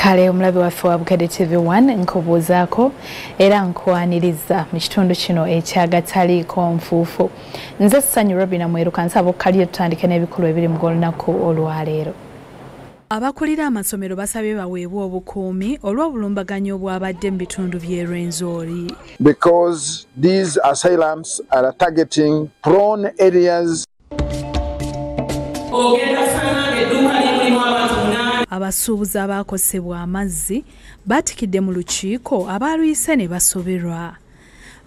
Kale omulabi waffe wa Bukedde TV1 nkubuuzaako era nkwaniriza mu kitundu kino ekyagataliiko nfuufu. Nze Ssanyu Robina Mweruka nsaba okkalire tutandike n'ebikulu ebiri mu olunaku olwaleero. Abakulira amasomero basabye baweebwe obukuumi olw'obulumbaganyi obwabadde mu bitundu by'e Rwenzori. Because these asylums are targeting prone areas. Abasuubuzi abaakosebwa amazzi batikidde mu lukiiko abaluyise ne basoberwa.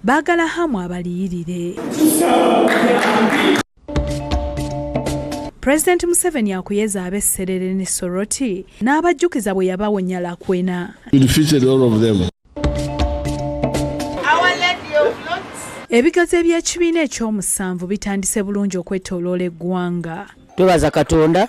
Baagala hamu abaliyirire. President Museveni akuyeza ab'esserere ne Soroti n'abajjukiza bwe yabawonya Lakwena. Ebigezo eby'ekibiina ekyomusanvu bitandise bulungi okwetooloola eggwanga. Twebaza Katonda.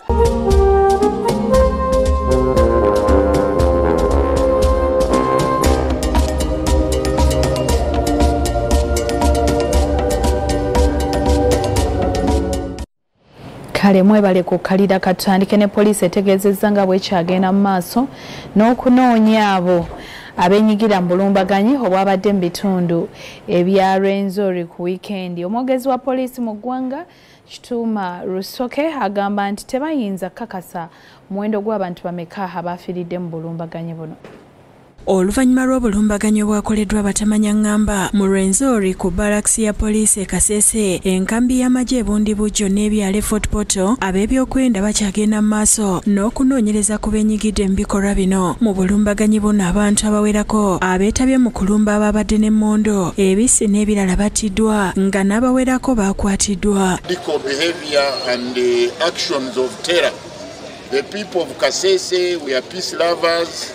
Kale mwebale kukalira katandike ne poliisi etegeezezza nga bwekyagenda mu maaso n'okunoonya abo abenyigira mu bulumbaganyi obwabadde mu bitundu ebya Rwenzori ku wiikendi. Omwogezi wa poliisi mu ggwanga Kituuma Rusoke agamba nti tebayinza kakasa muwendo gw'abantu bameka abafiiridde mu bulumbaganyi buno. Oluvannyuma lw'obulumbaganyi obwakoleddwa batamanya ngamba mu Rwenzori ku barakisi ya poliisi e Kasese, enkambi y'amagye ebundi bujjo n'ebyalo Fort Portal, ab'ebyokwenda bakyagenda mu maaso n'okunoonyereza ku beenyigidde mu bikolwa bino. Mu bulumbaganyi buno abantu abawerako abeetabye mu kulumba ababadde n'emmondo, ebisi n'ebirala battiddwa nga n'abawerako baakwatiddwa. The people of Kasese, we are peace lovers.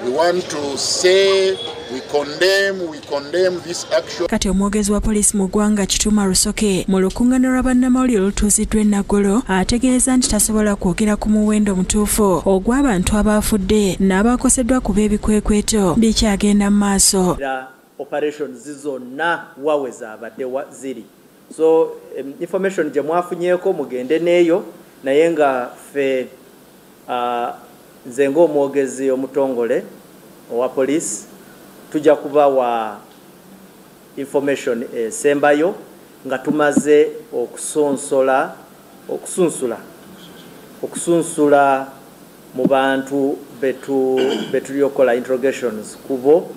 We want to say we condemn this action. Kati omwogezi wa poliisi mu ggwanga Kituuma Rusoke mu lukuŋŋaana lwa bannamawulire olutuuziddwa e Nagolo ategeeza nti tasobola kwogera ku muwendo mutuufu ogw'abantu abaafudde n'abaakoseddwa kuba ebikwekweto bikyagenda mu maaso. Operations zonna waweza abadde ziri. So information gye mwafunyeeko mugende n'eyo naye nga ffe nze ng'omwogezi omutongole owa poliisi tujja kuba wa information esembayo nga tumaze okusunsula mu bantu betulyokola interrogations kubo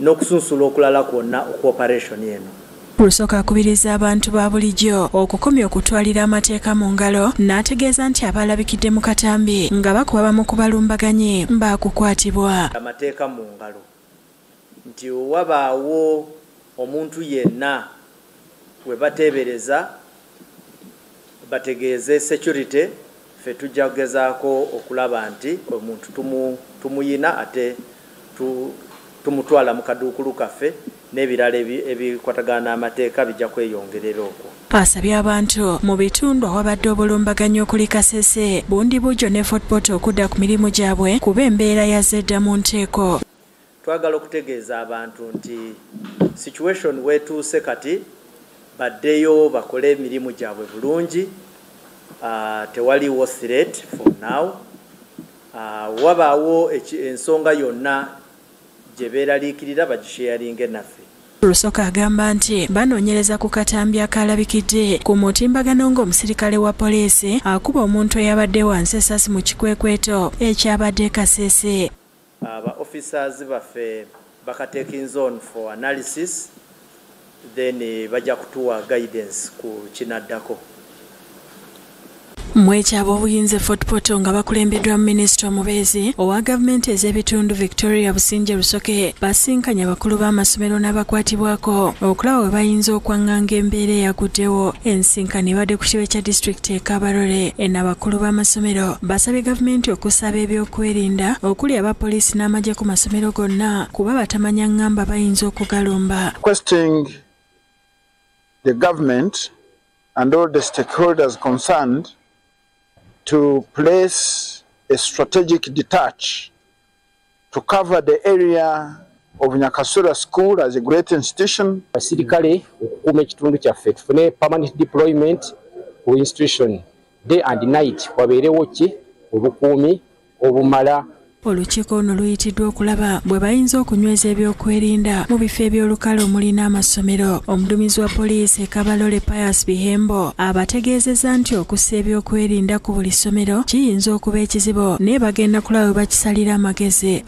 n'okusunsula okulala kwonna ku operation eno. Rusoka akubiriza abantu ba bulijjo okukomya okutwalira amateeka mu ngalo n'ategeeza nti abalabikidde mu katambi nga bakuba bamu ku balumbaganyi baakukwatibwa. Amateeka mu ngalo nti wabaawo omuntu yenna we bateebereza bategeeze security, ffe tujja kugezaako okulaba nti omuntu tumuyina ate tumutwala mu kaduukulu kaffe n'ebirala ebikwatagana n'amateeka bijja kweyongerera okwo. Asabye abantu mu bitundu awabadde obulumbaganyi okuli Kasese, Bundi Bujjo ne Fort Portal okudda ku mirimu gyabwe kuba embeera yazedda mu nteeko. Twagala okutegeeza abantu nti situation wetuuse kati baddeyo bakole emirimu gyabwe bulungi, tewaliwo threat for now. Wabaawo ensonga yonna gye beeraliikirira bagisharinge naffe. Rusoka agamba nti banoonyereza ku katambi akalabikidde ku mutimbagano ng'omusirikale wa poliisi akuba omuntu eyabadde wansi essasi mu Kikwekweto ekyabadde Kasese. Aba officers baffe bakatekinze on for analysis, then bajja kutuwa guidance ku kinaddako. Mwekyabo obuyinza Fort Portal nga bakulembeddwa minisita omubeezi owa gavumenti ez'ebitundu Victoria Businje Rusoke basinkanya abakulu b'amasomero n'abakwatibwako okulaba bwe bayinza okwaŋŋanga embeera eyaguddewo. Ensinkano ebadde ku kibuga kya disitulikiti e Kabarole. Abakulu b'amasomero basabye gavumenti okusaba ebyokwerinda okuli abapoliisi n'amagye ku masomero gonna kuba batamanya ngamba bayinza okugalumba. Requesting the government and all the stakeholders concerned to place a strategic detach to cover the area of Nyakasura School as a great institution. Basirikale okukuuma ekitundu kyaffe tufune permanent deployment ku institution day and night wabeerewo ki obukuumi obumala. Olukiiko ono luyitiddwa okulaba bwe bayinza okunyweza ebyokwerinda mu bifo ebyolukale omulina amasomero. Omuduumizi wa poliisi e Kabalole Pius Bihembo abategeezezza nti okussa ebyokwerinda ku buli ssomero kiyinza okuba ekizibu naye bagenda kulaba bwe bakisalira amagezi.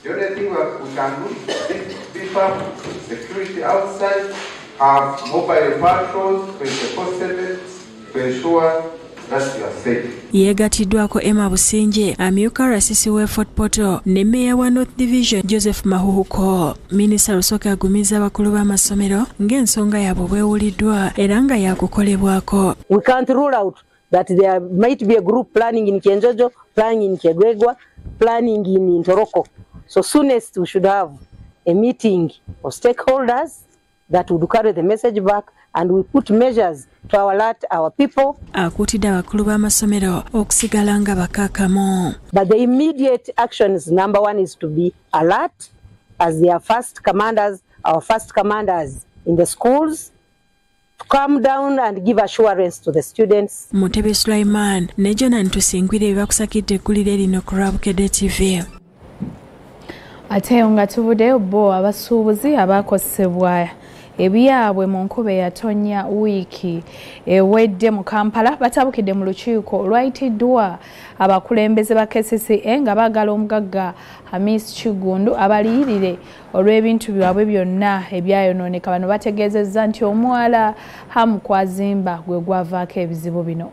Yeegatiddwako Emma Businje, amyuka rasisi w'e Fort Portal ne Meya wa North Division Joseph Mahuhuko. Minisita Lusoke agumizza abakulu b'amasomero ng'ensonga yaabwe bwewuliddwa era nga yakukolebwako. We can't rule out that there might be a group planning in Kyenjojo, planning in Kyegwegwa, planning in Ntoroko. So soonest we should have a meeting of stakeholders that would carry the message back and we put measures to alert our people. Akuutidde abakulu b'amasomero okusigala nga bakaakamu. But the immediate actions, number one, is to be alert as their first commanders, our first commanders in the schools, to calm down and give assurance to the students. Mutebi Sulaiman ne Jonan Tusingwire bakusakidde eggulire lino ku Bukedde TV. Ate nga tubuddeyo bo abasuubuzi abakosebwa ebyabwe mu nkuba eyatonya wiiki ewedde mu Kampala batabukidde mu lukiiko olwayitiddwa abakulembeze ba KCCA nga baagala omugagga Hamis Kigundu abaliyirire olw'ebintu byabwe byonna ebyayonooneka. Bano bategeezezza nti omuwala Hamukwazimba gwe gwavaako ebizibu bino.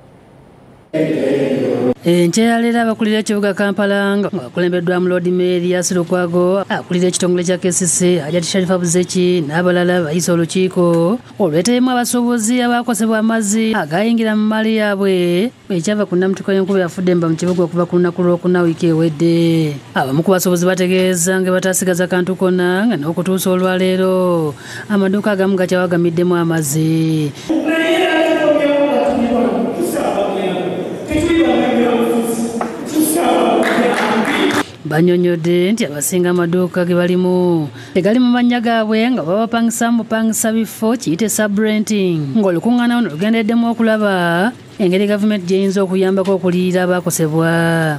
Nkyeyaleera abakulira ekibuga Kampala nga bakulembeddwa mu Lord Mayor Lukwago, akulira ekitongole kya KCC Hajati Sharifa Buzeki n'abalala bayisa olukiiko olweteyemu abasuubuzi abakosebwa amazzi agayingira mu mali yaabwe ekyava ku nnamutuko y'enkuba yafudde mba mu kibuga okuva ku lunaku lw'okuna wiiki ewedde. Abamu ku basuubuzi bategeeza nga bataasigaza kantu konna nga n'okutuusa olwaleero amaduuka agamu gakyawagamiddemu amazzi. Banyonyodde nti abasinga amaduuka ge balimu tegali mu mannya gaabwe nga babapangisa mu bupangisa bifo kiyite subrenting ng'olukuŋŋaana luno lugendeddemu okulaba engeri gavumenti gy'eyinza okuyambako okuliyira abakosebwa.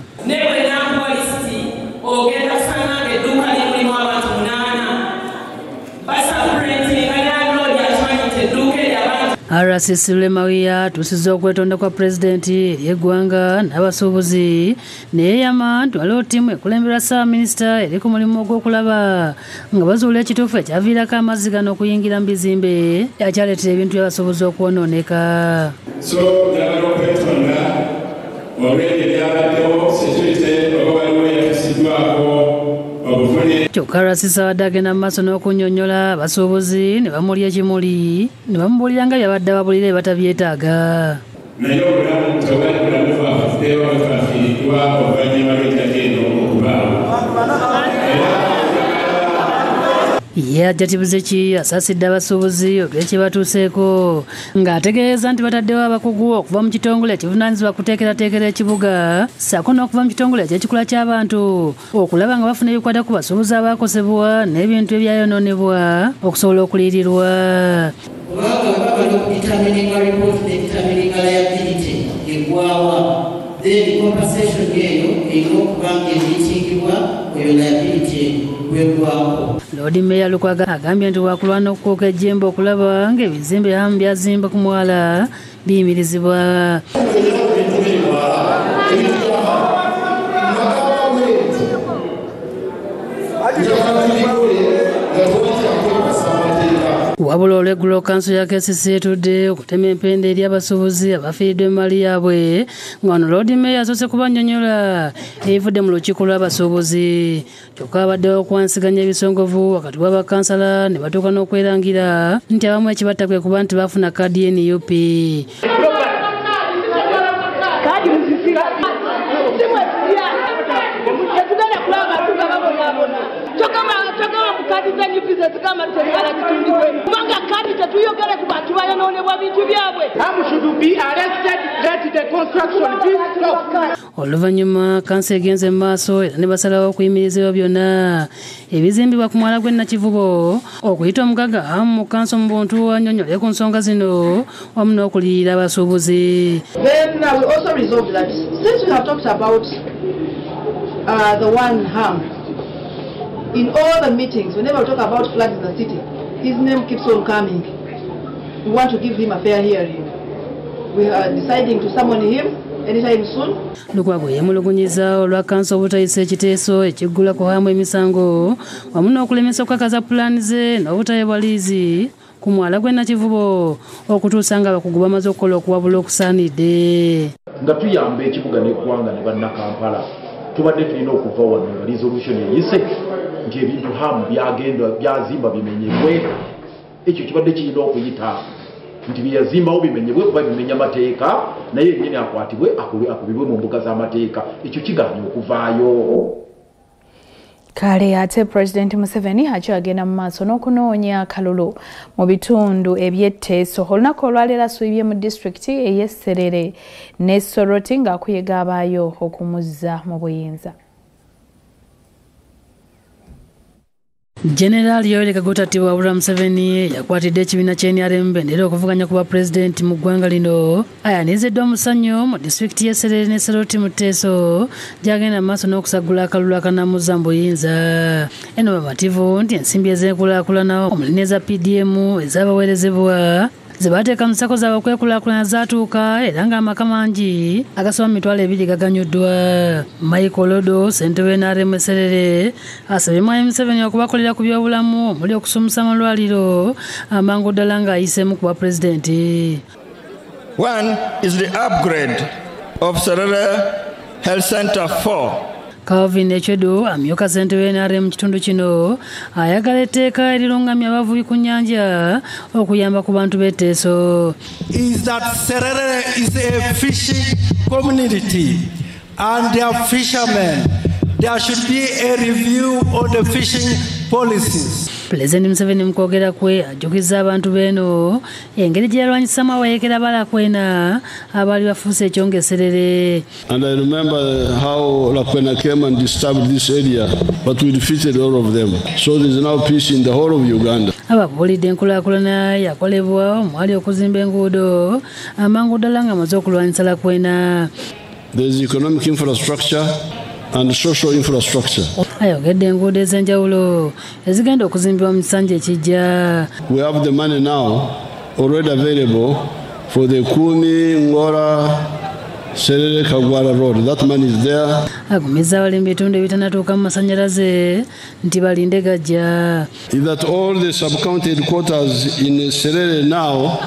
Ogenda kusanga ng'edduuka limulimu abantu 8 basubrenting landlord akimanyite edduuka ery'abantu. RCC Lemawiya atuusizza okwetonda kwa pulezidenti ery'eggwanga n'abasuubuzi neeyama nti waliwo ttiimu ekulemberwa Ssaabaminisita eri ku mulimu ogw'okulaba nga bazuula ekituufu ekyaviirako amazzi gano okuyingira mu bizimbe yakyaleetera ebintu by'abasuubuzi okwonooneka. So njagala okwetonda olw'ebyo ebyabaddewo security oba waliwo yakisiddwako obuvune. Kyokka RCC abadde agenda mu maaso n'okunnyonnyola abasuubuzi ne bamulya ekimuli ne bamubuulira nga byabadde ababulira batabyetaaga. Naye obulamu tewali bulamu bwafuddeyo bwafiiriddwa oluvannyuma lw'ettaka eno okubaawo. Hajati Buzeki asaasidde abasuubuzi olw'ekibatuuseeko ng'ategeeza nti bataddewo abakugu okuva mu kitongole ekivunaanyizibwa kuteekerateekera ekibuga ssaako n'okuva mu kitongole eky'ekikula ky'abantu okulaba nga bafuna ebikwata ku basuubuzi abaakosebwa n'ebintu ebyayonoonebwa okusobola okuliyirirwa. Kubanga bali okuditamininga report n'editamininga liability eggwawa then compensation eyo erina okuba ng'ebiitingibwa eyo liability gwegwako. Lord Mayor Lukwago agambye nti waakulwana okukooka ejjembe okulaba ng'ebizimbe abamu byazimba ku mwala biyimirizibwa. Wabula olw'eggulo kanso ya KCC etudde okutema empenda eri abasuubuzi abafiiriddwa emali yaabwe ng'ano Lord Mayor asoose kubannyonnyola ebivudde mu lukiiko lw'abasuubuzi. Kyokka abaddewo okwansiganya ebisongovu wakati w'abakansala ne batuuka n'okwerangira nti abamu ekibatta kwe kuba nti baafuna kaadi y'NUP. kadi za business kama serikali kitundibwe kubanga kadi tetuyogera ku bantu bayonoonebwa bintu byabwe. Should be arrested, let the construction be stopped. Oluvannyuma kanso egenze mu maaso era ne basalawo okuyimirizibwa byonna ebizimbibwa ku mwala gw'Nakivubo okuyita omugaga mu kanso mu buntu annyonnyole ku nsonga zino wamu n'okuliyirira abasuubuzi. Then we also resolved that since we have talked about the one harm in all the meetings, whenever we talk about floods in the city, his name keeps on coming. We want to give him a fair hearing. We are deciding to summon him anytime soon. Lukwago yemulugunyiza olwa kanso obutayisa ekiteeso ekiggula ku hamu emisango wamu n'okulemesa okukakaza pulaani ze n'obutayebwa liizi ku mwala gw'Nakivubo okutuusa nga abakugu bamaze okukola okuwabula okusaanidde. Nga tuyamba ekibuga n'eggwanga ne bannakampala tubadde tulina okuva wano nga resolution eyise nti ebintu hamu byazimba bimenyebwe. Ekyo kibadde kirina okuyita nti byazimbawo bimenyebwe kuba bimenya amateeka naye yennyini akwatibwe akubibwe mu mbuga z'amateeka. Ekyo kigaanye okuvaayo. Kale ate President Museveni akyagenda mu maaso n'okunoonya akalulu mu bitundu eby'etteeso. Olunaku olwaleero asuubye mu disitulikiti ey'Esserere ne Soroti ng'akuyega abaayo okumuzza mu buyinza. General Yoweri Kaguta Tiwabula Museveni yakwatidde ekibiina ky'NRM bendera okuvuganya kuba pulezidenti mu ggwanga lino. Ayaniziddwa omusanyo mu disitulikiti y'Esserere ne Soroti mu Tteeso gy'agenda mu maaso n'okusagula akalulu akanamuzza mu buyinza. Eno bamativu nti ensimbi ez'enkulaakulana omulini eza PDM ez'abaweerezebwa ze baateeka mu ssako zaabwe okwekulaakulana zaatuuka era ng'amaka mangi agasoba mu mitwalo 2 gaganyuddwa. Michael Lodo ssentebe w'NRM Esserere asabye Mwami Museveni okubakolera ku byobulamu omuli okusumusa amalwaliro amangu ddala ng'ayiseemu kuba pulezidenti. One is the upgrade of Serere Health Center 4. Calvin Echedo amyuka ssentebe w'NRM mu kitundu kino ayagala etteeka erirungamya abavubi ku nnyanja okuyamba ku bantu b'etteeso. Is that Serere is a fishing community and their fishermen. There should be a review of the fishing policies. President Museveni mu kwogera kwe ajjukizza abantu b'eno engeri gye yalwanyisamu abayeekera balakwena abaali bafuuse ekyongeserere. And I remember how Lakwena came and disturbed this area, but we defeated all of them. So there is now peace in the whole of Uganda. Ababuulidde enkulaakulana yakolebwa omwali okuzimba enguudo amangu ddala ng'amaze okulwanyisa Lakwena. There is economic infrastructure and social infrastructure. Ayogedde enguudo ez'enjawulo ezigenda okuzimbibwa mu kisanja ekijja. We have the money now already available for the Kumi, Ngora, Serere, Kagwara road. That money is there. Agumizza abalimi bitundu ebitanatuuka mu masanyalaze nti balinde gajja. Is that all the sub-county headquarters in Serere now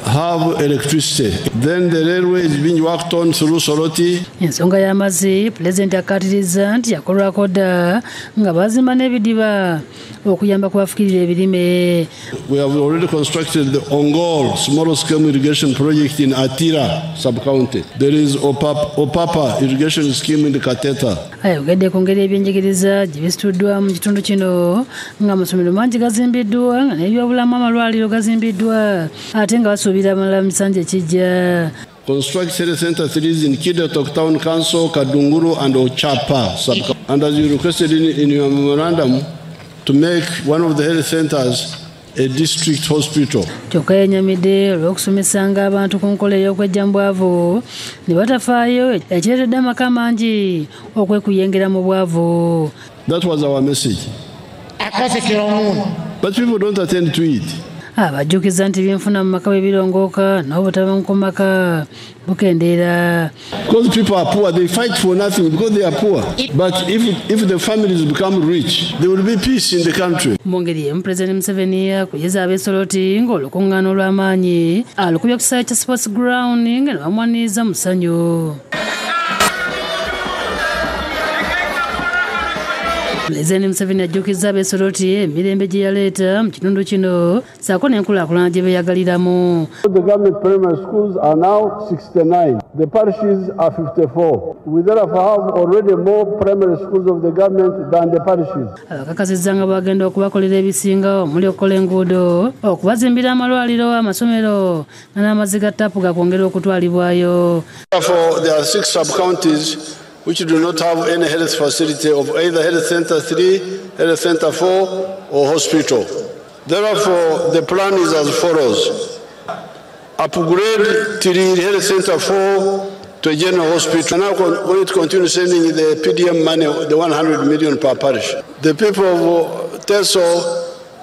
have electricity. Then the railway is being worked on through Soroti. Ensonga y'amazzi pulezidenti akkaatirizza nti yakolwako dda nga bazimba n'ebidiba okuyamba kubafukirira ebirime. We have already constructed the Ongol small scale irrigation project in Atira sub-county. There is Opapa irrigation scheme in the Kateta. Ayogedde ku ngeri ebyenjigiriza gye bisituddwa mu kitundu kino nga amasomero mangi gazimbiddwa nga n'ebyobulamu amalwaliro gazimbiddwa ate nga basuubira amalala mu kisanja ekijja. Construct health center 3 in Kidetok Town Council, Kadunguru and Ochapa sub-county. And as you requested in your memorandum, to make one of the health centers a district hospital. Kyokka yenyamidde olw'okusomesanga abantu ku nkola ey'okwejja ne batafaayo ekireetedde amaka mangi okwekuyengera mu bwavu. That was our message. But people don't attend to it. Abajjukiza nti byenfuna mu maka bwe birongooka n'obutaba ku maka bukendeera. Because people are poor, they fight for nothing because they are poor. But if the families become rich, there will be peace in the country. Mu ngeri emu President Museveni akuyeza ab'Esoroti ng'olukuŋŋaana olw'amaanyi alukubye ku kisaawe kya sports ground nga ne bamwaniriza mu ssanyu. Pulezidenti Museveni ajjukizza abeesoloti emirembe gye yaleeta mu kitundu kino ssaako n'enkulaakulana gye beeyagaliramu. The government primary schools are now 69. The parishes are 54. We therefore have already more primary schools of the government than the parishes. Abakakasizza nga bagenda okubakolera ebisinga omuli okukola enguudo, okubazimbira amalwaliro, amasomero n'amazzi ga ttaapu gakwongera okutwalibwayo. Therefore, there are 6 sub-counties which do not have any health facility of either Health Center 3, Health Center 4 or hospital. Therefore, the plan is as follows. Upgrade Tiri Health Center 4 to a general hospital. Now we're going to continue sending the PDM money, the 100 million per parish. The people of Teso,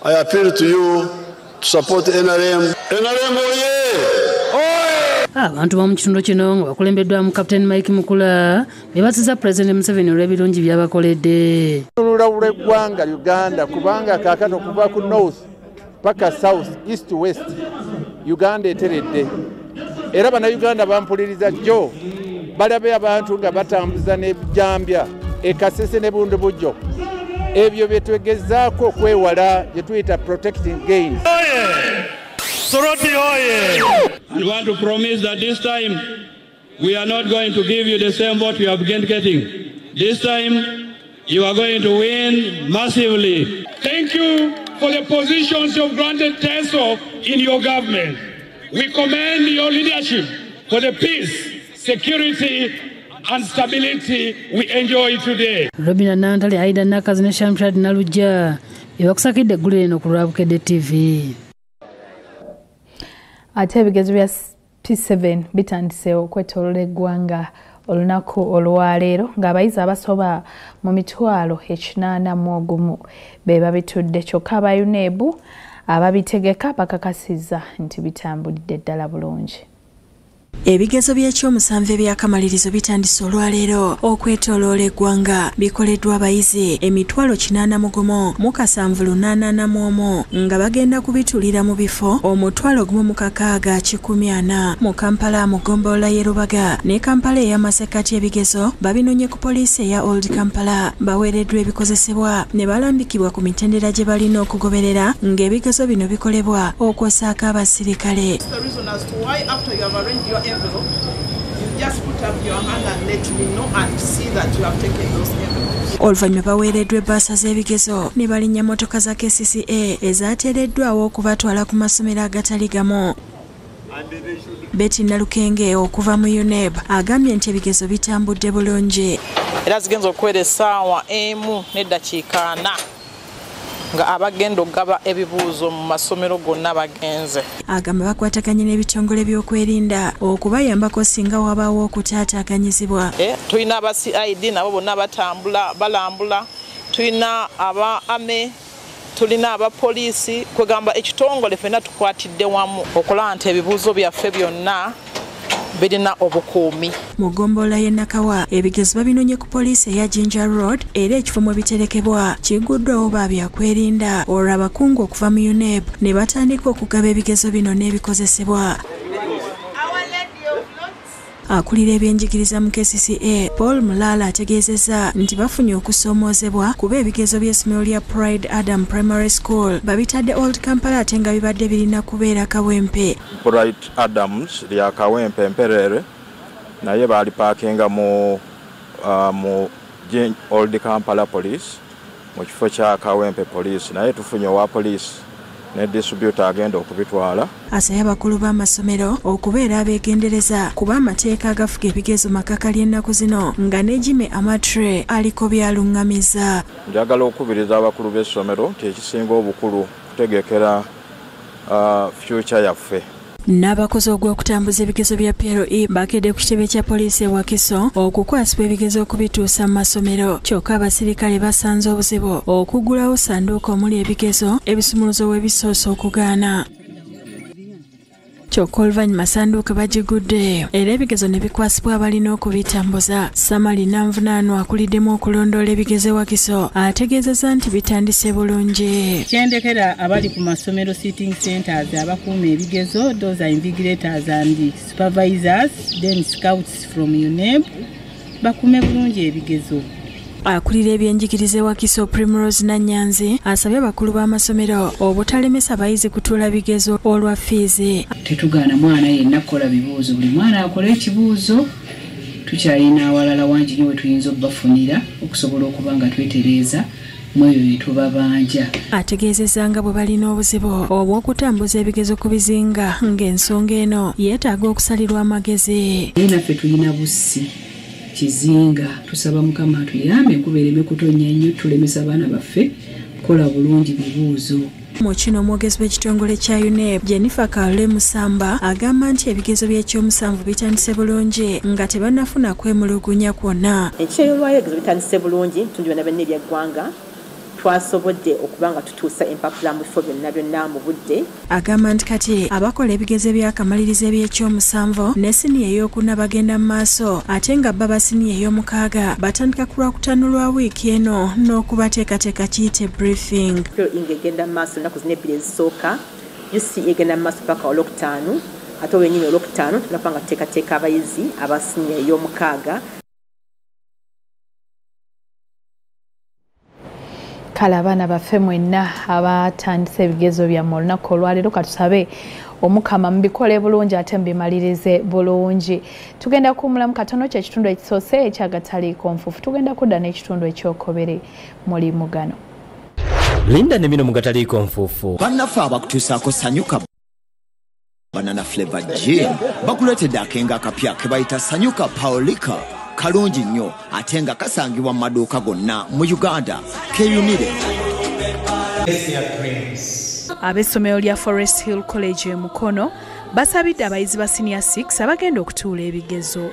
I appeal to you to support NRM. NRM, Abantu b'omu kitundu kino nga bakulembeddwamu Captain Mike Mukula beebazizza Pulezidenti Museveni olw'ebirungi by'abakoledde. Olulawula eggwanga Uganda kubanga kaakano kuva ku north paka south east to west Uganda eteredde. Era bannayuganda bampuliriza jjo balabe abantu nga batambuza n'ebijambya ekasese ne bundu bujjo. Ebyo bye twegezaako okwewala gye tuyita protecting gains. And want to promise that this time we are not going to give you the same vote we have been getting. This time you are going to win massively. Thank you for the positions you've granted Teso in your government. We commend your leadership for the peace, security and stability we enjoy today. Robina Nantale, Aida Nakas ne Shamshad Naluja ebakusakidde eggulu lino ku lwa Bukedde TV. Ate ebigezo bya P7 bitandise okwetoolola eggwanga olunaku olwaleero ng'abayizi abasoba mu mitwalo 81 be babitudde kyokka aba UNEB ababitegeka bakakasizza nti bitambulidde ddala bulungi. Ebigezo by'ekyomusanvu ebyakamalirizo bitandise olwaleero okwetooloola eggwanga bikoleddwa abayizi emitwalo 81,781 nga bagenda kubitulira mu bifo omutwalo 1,640 mu Kampala, mu Ggombolola y'e Rubaga ne Kampala ey'amasekkati. Ebigezo babinonye ku poliisi eya Old Kampala baweereddwa ebikozesebwa ne balambikibwa ku mitendera gye balina okugoberera ng'ebigezo bino bikolebwa okwosaako abasirikale. Envelope, you just put up your hand and let me know and see that you have taken those envelopes. Oluvannyuma baweereddwa ebbaasa z'ebigezo ne balinnya mmotoka za KCCA ezaateereddwawo okubatwala ku masomero agatali gamu. Betty Nalukenge okuva mu UNEB agambye nti ebigezo bitambudde bulungi. Era zigenza okuwera essaawa emu n'eddakiika 4 nga abagenda okugaba ebibuuzo mu masomero gonna bagenze. Agamba bakwataganye n'ebitongole by'okwerinda okubayambako singa wabaawo okutaataaganyizibwa. Tulina aba CID nabo bonna batambula balambula, tulina aba AME, tulina aba poliisi, kwegamba ekitongole ffenna tukwatidde wamu okulaba nti ebibuuzo byaffe byonna birina obukuumi. Mu Ggombolola y'e Nakawa ebigezo babinonye ku poliisi eya Jinja Road era ekifo mwe biterekebwa kiguddwawo ba byakwerinda olwo abakungu okuva mu UNEB ne batandika okugaba ebigezo bino n'ebikozesebwa. Akulira ebyenjigiriza mu KCCA Paul Mulala ategeezezza nti bafunye okusoomoozebwa kuba ebigezo by'essomero lya Pride Adam Primary School babitadde Old Kampala ate nga bibadde birina kubeera Kawempe. Pride Adams lya Kawempe Mperere naye baali paakinga mu Old Kampala Police mu kifo kya Kawempe Police naye tufunye owa police ne distributor agenda okubitwala. Asaya abakulu b'amasomero okubeera abeegendereza kuba amateeka agafuga ebigezo makakali ennaku zino nga n'ejime amatre aliko byaluŋŋamiza. Njagala okubiriza abakulu b'essomero nti ekisinga obukulu kutegekera future yaffe. N'abakozi ogw'okutambuza ebigezo bya PLE bakedde ku kitebe kya poliisi e Wakiso okukwasibwa ebigezo okubituusa mu masomero kyokka abasirikale basanze obuzibu okuggulawo sanduuko omuli ebigezo ebisumuluzo webisoose okugaana. Kyokka oluvannyuma sanduuko bagigudde era ebigezo ne bikwasibwa abalina okubitambuza. Samali Nanvunaanwa akuliddemu okulondoola ebigezo e Wakiso ategeezezza nti bitandise bulungi. Kyendekera abali ku masomero sitting centers abakuuma ebigezo, those are invigilators and supervisors, then scouts from UNEB bakume bulungi ebigezo Akulira ebyenjigiriza wa Kiso Primrose Nanyanzi asabye abakulu b'amasomero obutalemesa abayizi kutuula bigezo olwa fiizi. Tetugaana mwana yenna kukola bibuuzo, buli mwana akola ekibuuzo. Tukyalina awalala wangi nnyo we tuyinza okubafunira okusobola okuba nga twetereeza mu ebyo bye tubabanja. Ategeezezza nga bwe balina obuzibu obw'okutambuza ebigezo ku bizinga ng'ensonga eno yeetaaga okusalirwa amagezi. Naye naffe tulina bussi kizinga, tusaba Mukama atuyambe enkuba ereme kutonnya nnyo tulemesa abaana baffe kukola bulungi bibuuzo. Mu kino omwogezi w'ekitongole kya UNEP Jennifer Kaole Musamba agamba nti ebigezo by'ekyomusanvu bitandise bulungi nga tebannafuna kwemulugunya kwonna. Ekyolwayo ebigezo bitandise bulungi tundi byonna byonna ebyeggwanga twasobodde okuba nga tutuusa empapula mu bifo byonna mu budde. Agamba nti kati abakola ebigezo ebyakamaliriza eby'ekyomusanvu ne siniya ey'okuna bagenda mu maaso ate nga baba siniya ey'omukaaga batandika ku Lwakutaano lwa wiiki eno n'okubateekateeka kiyite briefing. Ingegenda mu maaso ennaku zino ebbiri ezisooka UC egenda mu maaso paka Olwokutaano ate olwennyini Olwokutaano tunakuba nga tuteekateeka abayizi aba siniya ey'omukaaga. Kale abaana baffe mwenna abatandise ebigezo byammwe olunaku olwaleero katusabe Omukama mbikole bulungi ate mbimalirize bulungi. Tugenda kuwummulamu katono ky'ekitundu ekisoose ekyagataliiko nfuufu. Tugenda kudda n'ekitundu ekyokubiri mulimu gano. Linda ne bino mu gataliiko nfuufu. Bannaffe abakutuusaako sanyuka banana flavor gin bakuleetedde akenga akapya ke bayita Sanyuka Paulika. Kalungi nnyo ate nga kasangibwa mu maduuka gonna mu Uganda. Keyunire ab'essomero lya Forest Hill College e Mukono basabidde abayizi ba senior 6 abagenda okutuula ebigezo.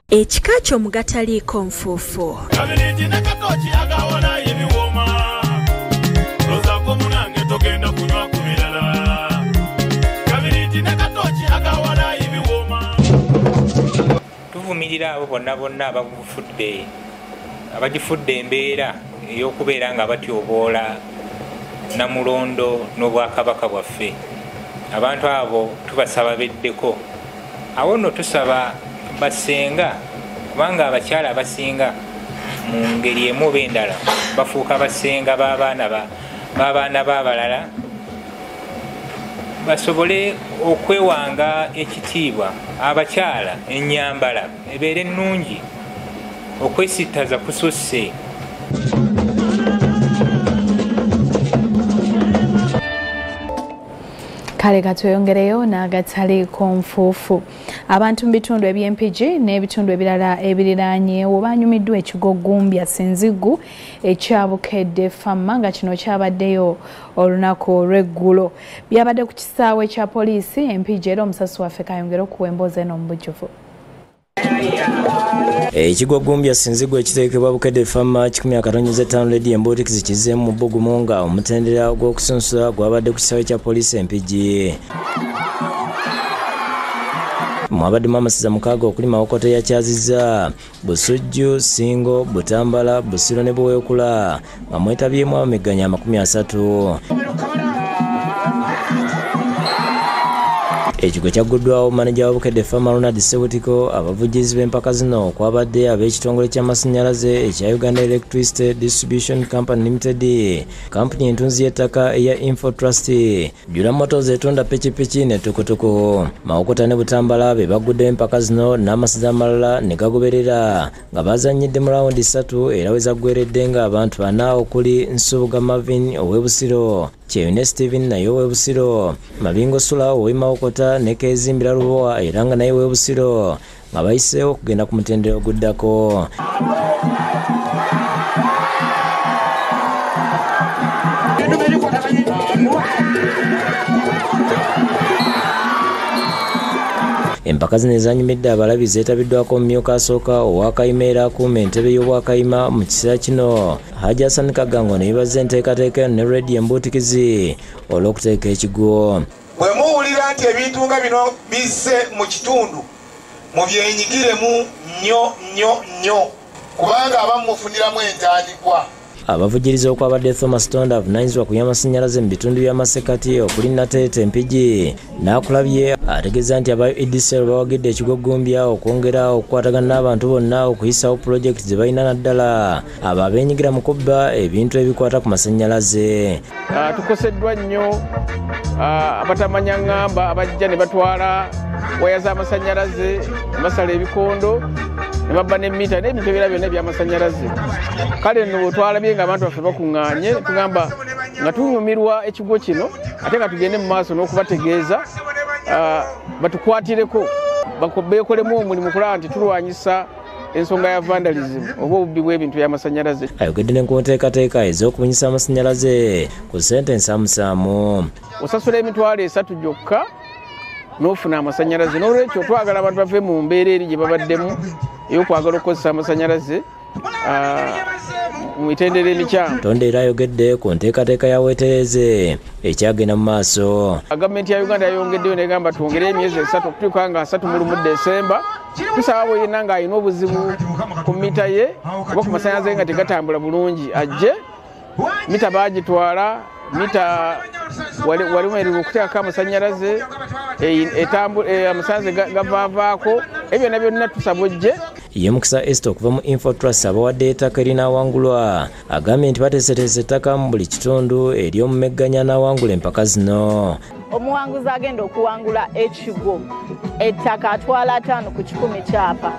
Ekika ky'omugataliiko nfuufu. Tuvumirira abo bonna abagifudde embeera ey'okubeera nga batyoboola Namulondo n'Obwakabaka bwaffe. Abantu abo tubasaba beddeko. Awo nno tusaba basenga kubanga abakyala abasinga mu ngeri emu oba endala bafuuka basenga b'abaana b'abalala basobole okwewanga ekitiibwa. Abakyala ennyambala ebeere ennungi, okwesittaza kususse. Kale katweyongereyo n'agataliiko nfuufu. Abantu mu bitundu eby'empigi n'ebitundu ebirala ebiriraanyeewo banyumiddwa ekigogumbya Sinzigu ekya Bukedde Famma nga kino kyabaddeyo olunaku olw'eggulo. Byabadde ku kisaawe kya poliisi empigi era omusasi waffe kayongera okuwa emboozi eno mu bujjuvu. Ekigogumbya Sinzigu ekiteekebwa Bukedde Famma 15 ledi embootikizi kizeemu mu bbugumu nga omutendera gw'okusunsula gwabadde ku kisaawe kya poliisi empigi. Mwabaddemu amasiza 6 okuli Mawokota yakyazizza, Busujju, Singo, Butambala, Busiro ne Buweekula nga mwetabyemu abameganya 30. Ekigo kyaguddwawo maneja wa Bukedde Famma Ronald Sebutiko. Abavugizi b'empaka zino kwabadde ab'ekitongole ky'amasannyalaze ekya Uganda Electricity Distribution Company Limited, kampuni entunzi y'ettaka eya Info Trust, Jula Motors etunda pikipiki ne tukutuku. Mawokota ne Butambala be baguddewo empaka zino n'amasiza amalala ne gagoberera nga bazannyidde mu rawundi 3 era we zaggweredde nga abantu 4 okuli Nsubuga Marvin ow'Ebusiro, Kyeyune Steven naye ow'Ebusiro, Mabingo Sula ow'e Mawokota ne Kezimbira Lubowa era nga naye ow'Ebusiro nga bayiseewo okugenda ku mutendera oguddako. Empaka zino ezanyumidde abalabi zeetabiddwako omumyuka asooka ow'Akayima era akuuma entebe y'Obwakayima mu kiseera kino, Hajji Hassan Kagango ne yeebaza enteekateeka ne Redi Embootikizi olw'okuteeka ekigo. Bwe muwulira nti ebintu nga bino bisse mu kitundu mubyenyigiremu nnyo kubanga abamu mufuniramu entandikwa. abavugiriza okwabadde Thomas Tonda avunaanyizibwa ku by'amasannyalaze mu bitundu by'amasekati okuli Nateete Mpigi n'akulabye ategeeza nti aba EDCL bawagidde ekigoggombya okwongera okukwatagana n'abantu bonna okuyisawo pulojekiti ze balina naddala abo abeenyigira mu kubba ebintu ebikwata ku masannyalaze. Tukoseddwa nnyo abatamanya ngamba abajja ne batwala waya z'amasannyalaze basala ebikondo ne babba n'emmita n'ebintu ebirala byonna eby'amasannyalaze. Kale nno bwetwalabye nga abantu baffe bakuŋŋaanye tugamba nga tunyumirwa ekigo kino ate nga tugende mu maaso n'okubategeeza batukwatireko beekolemu omulimu kulaba nti tulwanyisa ensonga ya vandalism oba obubbi bw'ebintu by'amasannyalaze. Ayogedde ne ku nteekateeka ez'okubunyisa amasannyalaze ku ssente ensaamusaamu. Osasula emitwalo 3 gyokka n'ofuna amasannyalaze, n'olwekyo twagala abantu bave mu mbeera eri gye babaddemu ey'okwagala okukozesa amasannyalaze mu mitendera emikyamu. Tonda era ayogedde ku nteekateeka ya weetereze ekyagenda mu maaso. Gavumenti ya Uganda yayongeddeyo negamba twongere emyezi 3 okutuuka nga 31 Desemba. Tusaba bwe yenna ng'alina obuzibu ku mita ye oba ku masannyalaze nga tegatambula bulungi ajje mita baagitwala mita walimu okuteekako amasannyalaze amasannyalaze gavaavaako ebyo byonna byonna tusaba ojje. Ye Mukisa Esther okuva mu Infotrust abawadde ettaka erinaawangulwa agambye nti bateeseteese ettaka mu buli kitundu ery'omumegganya n'awangula empaka zino. Omuwanguzi agenda okuwangula ekigo ettaka atwala 5 ku 10 kyapa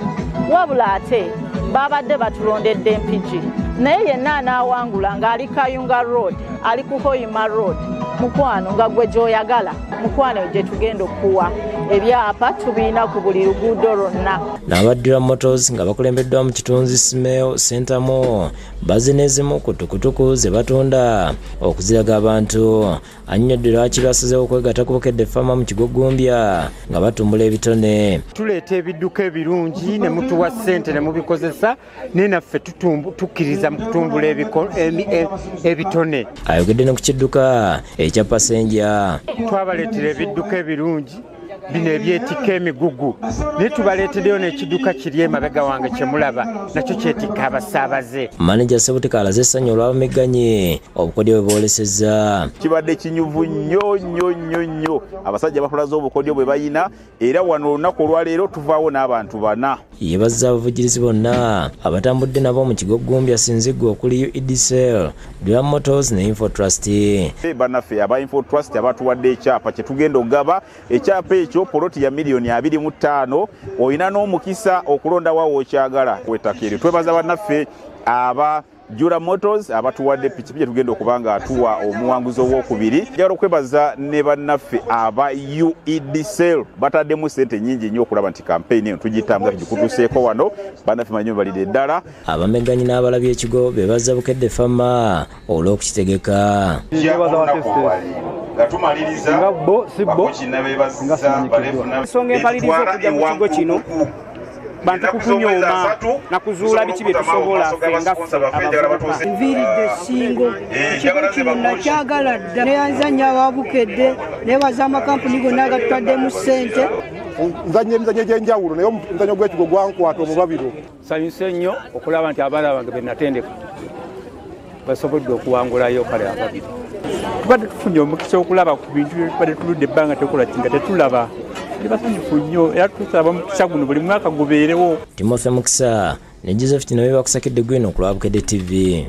wabula ate babadde batulondedde Mpigi naye yenna anaawangula ng'ali Kayunga Road ali ku Hoima Road mukwano nga gwe gy'oyagala mukwano gye tugenda okuwa ebyapa tubiina ku buli luguudo lwonna. N'abaddira Motors nga bakulembeddwa mu kitunzi Simeo Centamo bazinezimu ku tukutuku ze batunda okuziraga abantu. Annyonnyodde lwaki basazeewo okwegatta ku Bukedde Farmer mu Kigoggombya nga batumbula ebitone. Tuleeta ebidduka ebirungi ne mutuwa ssente ne mubikozesa naye naffe tukkiriza mu kutumbula ebitone. Ayogedde ne ku kidduka ekya Passenger. Twabaleetera ebidduka ebirungi bino ebyetikka emigugu naye tubaleeteddeyo n'ekidduka kiri emabega wange kyemulaba nakyo kyetikka abasaabaze. Manager Sebutika alaze essanyu olw'abamegganye obukodyo bwe boolesezza. Kibadde kinyuvu nnyo abasajja batulaze obukodyo bwe bayina era wano olunaku olwaleero tuvaawo n'abantu 4. Yeebazza abavugirizi bonna abatambudde nabo mu Kigoggombya Sinzigwa okuli EDCL, Dram Motors ne Infotrust. Bannaffe aba Infotrust abatuwadde ekyapa kye tugenda ogaba ekyapa ekyo poloti ya $1,25,000 olina n'omukisa okulonda waawo okyagala wetakiri. Twebaza bannaffe aba Jura Motors abatuwadde pikipiki tugenda okubanga atuwa omuwanguzi ow'okubiri. Njagala okwebaza ne bannaffe aba UEDCL bataddemu ssente nnyingi nnyo okulaba nti kampeyini eno tugitambuza tugikutuuseeko wano. Bannaffe manyi balidde eddala. Abamegganyi n'abalabye ekigo bebaza Bukedde Farmer olw'okukitegeka. Nga tumaliriza nga bo ensonga empaliriza okujja mu kigo kino bantu kukunyooma nakuzuula biki bye tusobola ffe nviiridde singo ekigo kino nakyagala dda neyanzanya aba Bukedde nebaza amakampuni gonna agatutaddemu ssente. Nzanya emizanyo egy'enjawulo naye omuzanyo gw'ekigo gwankwata omubabiro. Sanyuse nnyo okulaba nti abaana bange be natendeka basobodde okuwangulayo kale ababiri. Tubadde tufunye omukisa okulaba ku bintu tubadde tuludde ebbanga tekola kinga tetulaba. Basanyufu nnyo era tusaba omukisa guno buli mwaka gubeerewo. Timothy Mukisa ne Joseph Kinobe bakusakidde gwino ku Bukedde TV.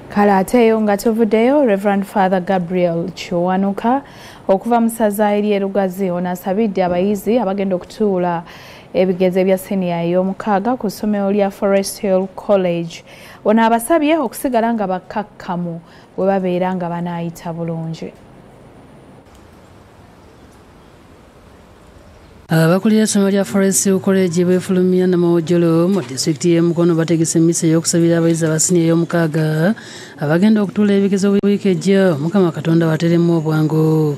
Kale ate eyo nga tuvuddeyo Reverend Father Gabriel Chiwanuka okuva mu ssaza ery'Erugazi ono asabidde abayizi abagenda okutuula ebigezo ebya senior ey'omukaaga ku ssomero lya Forest Hill College. Ono abasabye okusigala nga bakkakkamu bwe babeera nga banaayita bulungi. Abakulira essomero lya Forest Hill College beefulumya Namawojjolo mu disitulikiti y'e Mukono bategese emmisa ey'okusabira abayizi aba senior ey'omukaaga abagenda okutuula ebigezo wiiki ejja. Mukama Katonda bateremu obwangu.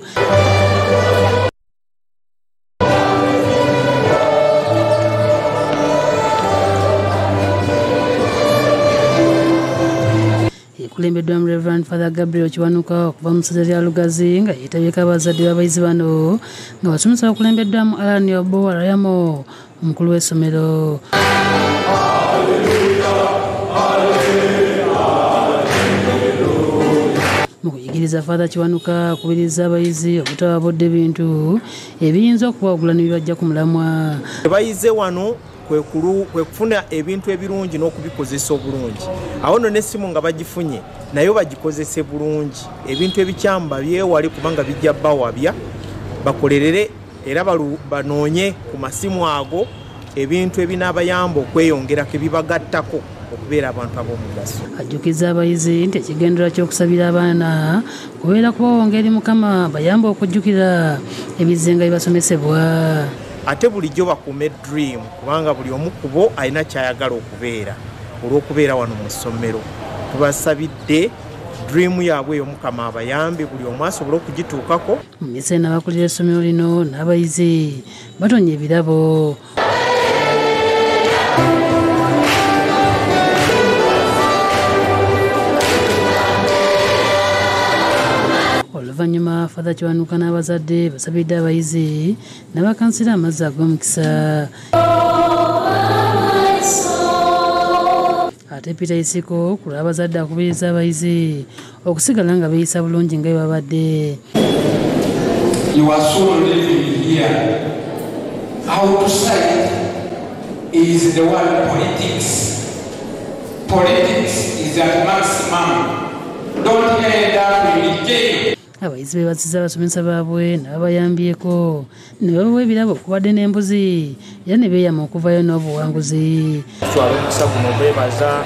Kulembeddwamu Reverend Father Gabriel Chiwanuka okuva mu ssaza lya Lugazi nga yeetabyeko abazadde b'abayizi bano nga basomesa okulembeddwamu Alani Obo Arayamo omukulu w'essomero. Akkiriza Father Kiwanuka kubiriza abayizi obutawabodde bintu ebiyinza okubawugula ne bibajja ku mulamwa. Bayize wano kwe kufuna ebintu ebirungi n'okubikozesa obulungi. Awo nno n'essimu nga bagifunye nayo bagikozese bulungi. Ebintu ebikyamu babyewale kubanga bijja bawabya bakolerere era banoonye ku masimu ago ebintu ebinaabayamba okweyongerako ebibagattako okubeera abantu ab'omugaso. Ajjukiza abayizi nti ekigendera ky'okusabira abaana kubeera kubawonga eri Mukama bayamba okujjukira ebizenga bibasomesebwa. Ate bulijjo bakuume dream kubanga buli omu ku bo alina kyayagala okubeera olw'okubeera wano mu ssomero. Tubasabidde dream yaabwe eyo Mukama abayambe buli omu asobole okugituukako. Mu miseena abakulira essomero lino n'abayizi batonya ebirabo. Oluvannyuma Father Kiwanuka n'abazadde basabidde abayizi n'abakansira amazzi ag'omukisa. Ate Peter Isiko ku lw'abazadde akubiriza abayizi okusigala nga beeyisa bulungi nga babadde. You are so living here. Outside is the word politics. Politics is at maximum. Don't end up in jail. Abayizi beebazizza abasomesa baabwe n'ababayambyeko ne babawa ebirabo okubadde n'embuzi era ne beeyama okuvayo n'obuwanguzi. Twala omukisa guno beebaza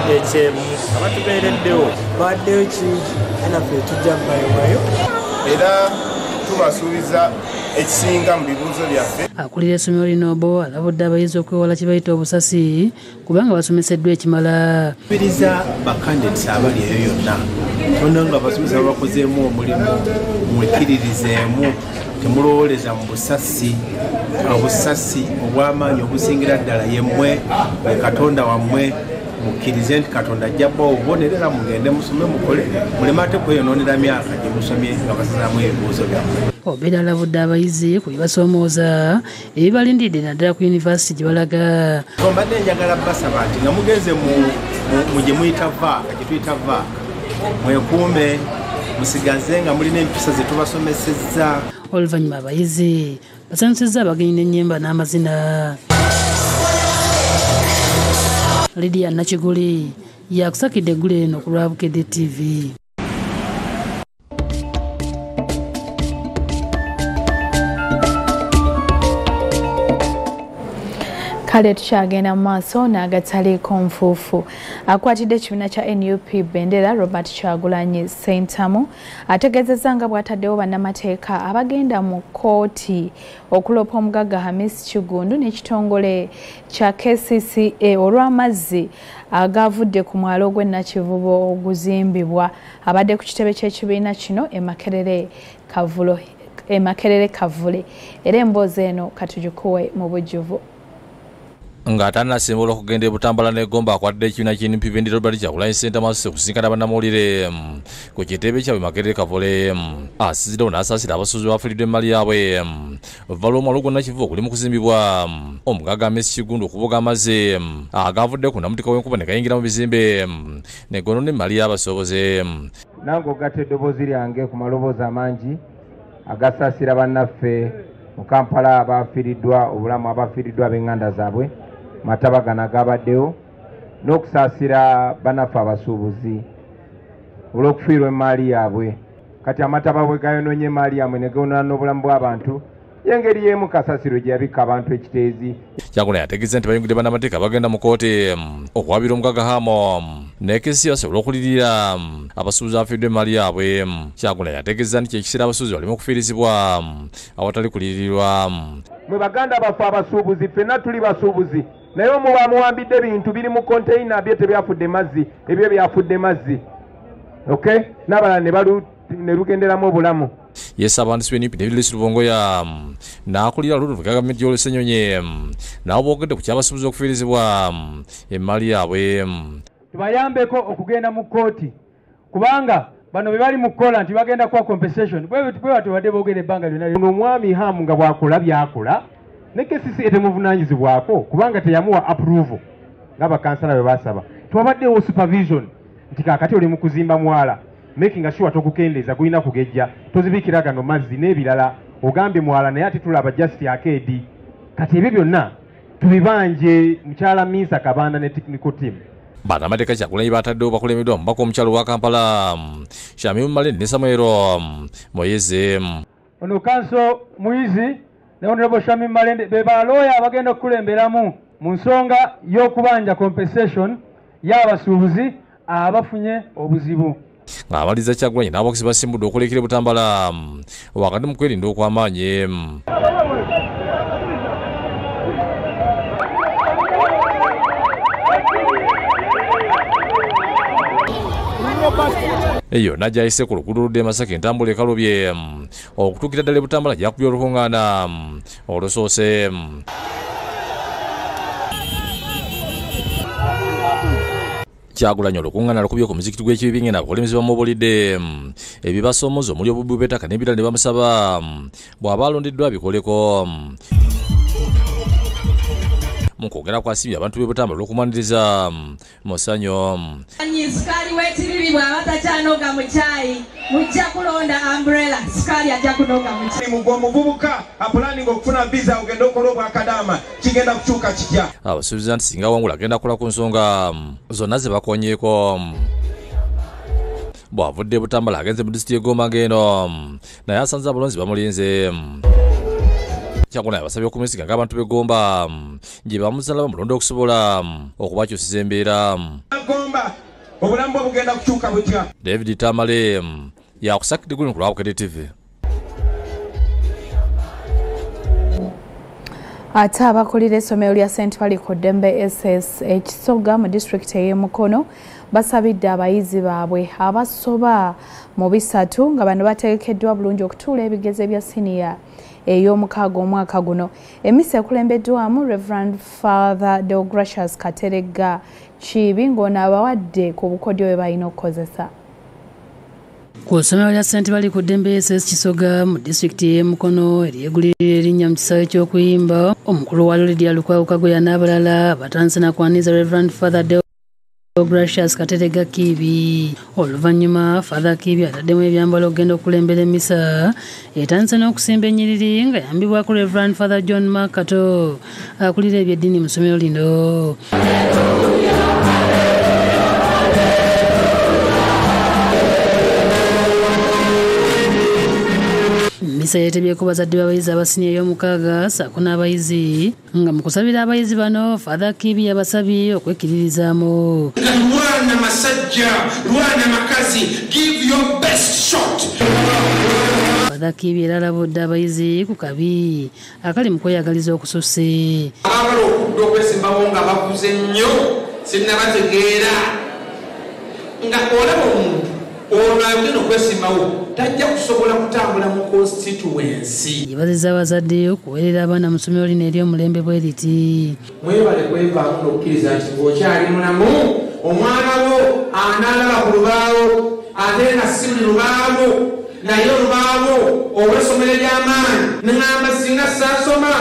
HM abatubeereddewo baddeyo kingi naffe tujja mbayobayo era tubasuubiza ekisinga mu bibuuzo byaffe. Akulira essomero lino bo alabudde abayizi okwewala kye bayita obusasi kubanga basomeseddwa ekimala. Kubiriza bakandidati abali eyo yonna tonna nga abasomesa babakozeemu omulimu mwekiririzeemu temulowoleza mu busasi. Obusasi obw'amaanyi obusingira ddala yemmwe ne Katonda wammwe mukkirize nti Katonda ajja bba obubonerera mugende musome mukole muleme ate kweyonoonera myaka gye musomye nga basazaamu ebibuuzo byammwe. Obeera alabudde abayizi ku bibasoomooza ebibalindidde naddala ku yunivasite gye balaga. Mbadde njagala basaba nti nga mugenze mu gye muyita vaaka gye tuyita vaaka mwekuume musigaze nga mulina empisa ze tubasomesezza. Oluvannyuma abayizi basanyusizza abagenyi n'ennyimba n'amazina. Lydia Nakiguli yakusakidde eggulu eno ku lwa Bukedde TV. Kale tukyagenda mu maaso n'agataliiko nfuufu. Akwatidde ekibiina kya NUP Bendera Robert Kyagulanyi Ssentamu ategeezezza nga bw'ataddewo bannamateeka abagenda mu kkooti okuloopa omugagga Hamisi Kigundu n'ekitongole kya KCCA olw'amazzi agavudde ku mwalo gw'e Nakivubo oguzimbibwa. Abadde ku kitebe ky'ekibiina kino Makerere Kavule era emboozi eno katugikuwe mu bujjuvu. Nga atanasimbola okugenda ebutambala n'egomba akwadde ekibiina ky'NUP Bendera Robert Kyagulanyi Ssentamu okusinkana bannamawulire ku kitebe kyabwe Makerere Kavule asiziddewo n'asaasira abasuubuzi bafiiriddwa emmali yaabwe oluvannyuma lw'omwalo gwonna Nakivubo oguli mu kuzimbibwa. Omugagga Hamisi Kigundu okuvuga amazzi agavudde ku namutika w'enkuba ne gayingira mu bizimbe negono n'emmali y'abasuubuzi. Nange ogatta eddoboozi lyange ku maloboozi amangi agasaasira bannaffe mu Kampala abafiiriddwa obulamu abafiiriddwa ab'eŋŋanda zaabwe matabagana gabaddewo n'okusaasira bannaffe abasuubuzi olw'okufiirwa emaali yaabwe. Kati amataba bwe gayonoonye emaali yaabwe ne gayonoona n'obulamu bw'abantu y'engeri y'emu kasasiro gye yabikka abantu ekiteezi. Kyagulanyi ategeezza nti bayingidde bannamateeka bagenda mu kkooti okwabira omugagga Hamo ne KCCA basobola okuliririra abasuubuzi abafiiriddwa emaali yaabwe. Kyagulanyi ategeezza nti kyekiseera abasuubuzi baleme okufiirizibwa awatali kuliririrwa. Mwe baganda baffe abasuubuzi ffenna tuli basuubuzi naye omuba muwambidde bintu biri mu konteyina bye tebyafudde mazzi ebyo byafudde mazzi n'abalala ne lugenderamu obulamu. Yeesabandisi w'NUP David Lubongoya n'akulira olululu gavumenti y'Olusenyonyi nabo boogedde ku kyabasuubuzi okufiirizibwa emaali yaabwe. Tubayambeko okugenda mu kkooti kubanga bano be bali mu kukola nti bagenda kuwa compensation bwe batubadde boogera ebbanga lyonna. Omwami Hamu nga bw'akola by'akola ne KCCA temuvunaanyizibwako kubanga teyamuwa approval nga bakansala bwe basaba. Twabaddewo supervision nti kaakati oli mu kuzimba mwala making sure tokukendeeza kulina kugejja tozibikira gano mazzi n'ebirala ogambye mwala naye ate tulaba just akeedi kati ebyo byonna tubibanje mukyala Minsa Kabanda ne technical team. Bannamateeka Kyagulanyi bataddewo bakulembeddwa omubaka omukyalo wa Kampala Shamimu Malende ne Samuel Moyeze. Ono kanso Muyizi ne Honorable Shamimu Malende be balooya abagenda okukulemberamu mu nsonga y'okubanja compensation y'abasuubuzi abafunye obuzibu. Ng'amaliza Kyagulanyi n'abokisi basimbudde okulekera Butambala wakati mu kwerinda okw'amaanyi. Eyo najja ayise ku luguudo oludda e Masaka entambula ekalubye okutuukira ddala e Butambala gyakubye olukuŋŋaana olusoose. Kyagulanyi olukuŋŋaana lukubye ku muzikiti gw'ekibibi ng'eno abakulembeze bamubuulidde ebibasoomooza omuli obubbi bw'ettaka n'ebirala ne bamusaba bw'aba alondeddwa abikoleko. Mukwogera kwasibye abantu b'e Butambala olw'okumwaniriza musanyo. Sikaali w'ekibibi bw'aba takyanoga mu caayi mujja kulonda umbrella sikaali ajja kunoga mu caayi. Mugwa omuvubuka apulaninga okufuna visa ogenda okola obwakadaama kigenda kukyuka kitya. Abasuubiza nti singa wangula agenda kukola ku nsonga zonna ze bakonyeeko. Bw'avudde e Butambala agenze mu disitulikiti y'e Gomba ng'eno naye asanze abalonzi bamulinze. Kyagulanyi abasabye okumwesiga ng'abantu b'e Gomba gye bamusala bamulonda okusobola okubakyusiza embeera. Obulamu bwe bugenda kukyuka butya. David Tamale yakusakidde gulu ku lwa Bukedde TV. Ate abakulira essomero lya St. Paliko Dembe SS Kisoga mu disitulikiti ey'e Mukono basabidde abayizi baabwe abasoba mu bisatu nga bano bategekeddwa bulungi okutuula ebigezo ebya siniya ey'omukaaga omwaka guno. Emisa ekulembeddwamu Reverend Father Deogracious Katerega Kibi ng'ono abawadde ku bukodyo bwe balina okukozesa. Ku ssomero lya St. Paliko Dembe SS Kisoga mu disitulikiti y'e Mukono eryegulirira erinnya mu kisaawe ky'okuyimba omukulu wa Lydia Lukwago Kagoya n'abalala batandise nakwaniza Reverend Father Deogracious Katerega Kibi. Oluvannyuma Father Kibi ataddemu ebyambalo okugenda okulembera emisa etandise n'okusimba ennyiriri nga yambibwako Reverend Father John Makato akulira ebyeddiini mu ssomero lino. Misa yetebyeko bazadde b'abayizi abasiniya ey'omukaaga ssaako n'abayizi nga mu kusabira abayizi bano Father Kibi yabasabye okwekkiririzaamu. Lwana masajja, lwana makazi, give your best shot. Father Kibi era alabudde abayizi ku kabi akali mu kweyagaliza okususse. Abagala okudda okwesimbawo nga bakuze nnyo sinnabategeera nga olaba omuntu ono ayogenda okwesimbawo tajja kusobola kutambula mu constituency. Yeebazizza abazadde okuweerera abaana mu ssomero lino ery'omulembe bwe riti. Mwebale kwevaamu n'okukkiriza nti ng'okyali mulamu omwana wo anaalaba ku lubaawo ate nga si buli lubaawo naye olubaawo olw'essomero ery'amaanyi neŋŋamba singa saasoma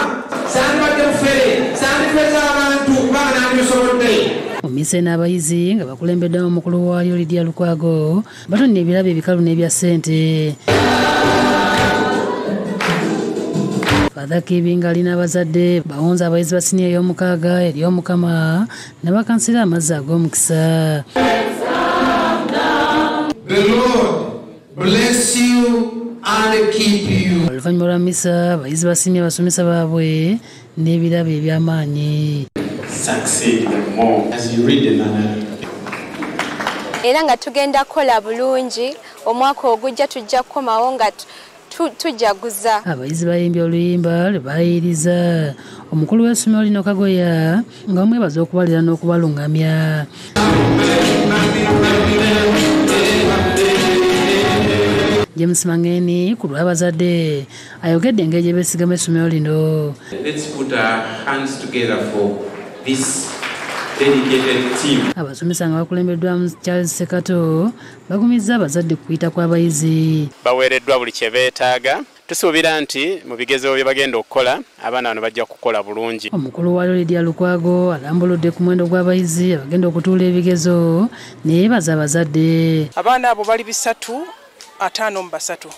sandibadde bufere sandifeza abantu kubanga nandibisobodde. Mu misa n'abayizi nga bakulembeddwamu omukulu waayo Lydia Lukwago batonnya ebirabo ebikalu n'ebya ssente. Father Kibi ng'alina abazadde bawonza abayizi ba siniya ey'omukaaga eri Omukama ne bakansira amazzi ag'omukisa. The Lord bless you and keep you. Oluvannyuma lwa misa abayizi ba siniya basomesa baabwe n'ebirabo eby'amaanyi. Succeed more as you read the manual. Era nga tugenda kola bulungi omwaka ogujja tujja kukomawo nga tujaguza. Abayizi bayimbye oluyimba lwe baayiriza omukulu w'essomero lino Kagoya nga bamwebaza okubalira n'okubalungamya. James Mangeni ku lw'abazadde ayogedde engeri gye beesigamu essomero lino. Let's put our hands together for this dedicated team. Abasomesa nga bakulembeddwamu Charles Sekato bagumizza abazadde ku kuyita kw'abayizi. Baweereddwa buli kye beetaaga tusuubira nti mu bigezo bye bagenda okukola abaana bano bajja kukola bulungi. Omukulu wa Lydia Lukwago alambuludde ku muwendo gw'abayizi abagenda okutuula ebigezo neyebaza abazadde. Abaana abo bali 353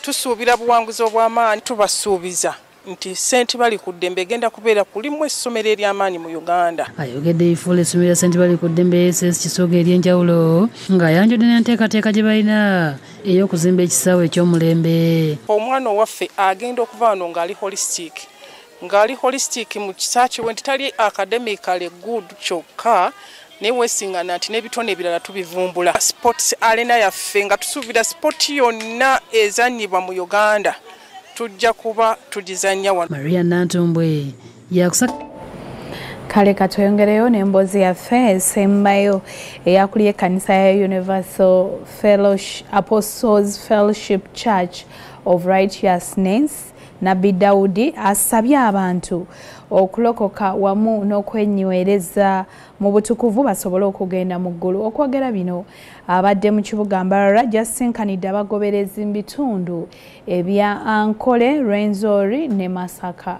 tusuubira buwanguzi obw'amaanyi tubasuubiza nti St. Bamukutte egenda kubeera kulimu essomero ery'amaanyi mu Uganda. Ayogedde ifuula essomero lya St. Bamukutte SS Kisoga ery'enjawulo ng'ayanjudde n'enteekateeka gye balina ey'okuzimba ekisaawe eky'omulembe. Omwana owaffe agenda okuva wano ng'ali holistic mu kisaaki we nti tali academically good kyokka naye weesiŋŋana nti n'ebitone ebirala tubivumbula. Sports arena yaffe nga tusuubira sport yonna ezannyibwa mu Uganda tujja kuba tugizannya wano. Maria Nantumbwe yakusaka kale katweyongereyo n'emboozi yaffe esembayo eyakulira ekkanisa ya Universal Apostles Fellowship Church of Righteousness Nabbi Daudi asabye abantu okulokoka wamu n'okwenywereza mu butukuvu basobole okugenda mu ggulu. Okwogera bino abadde mu kibuga Mbarara jasinkanidde abagoberezi mu bitundu ebya Ankole, Rwenzori ne Masaka.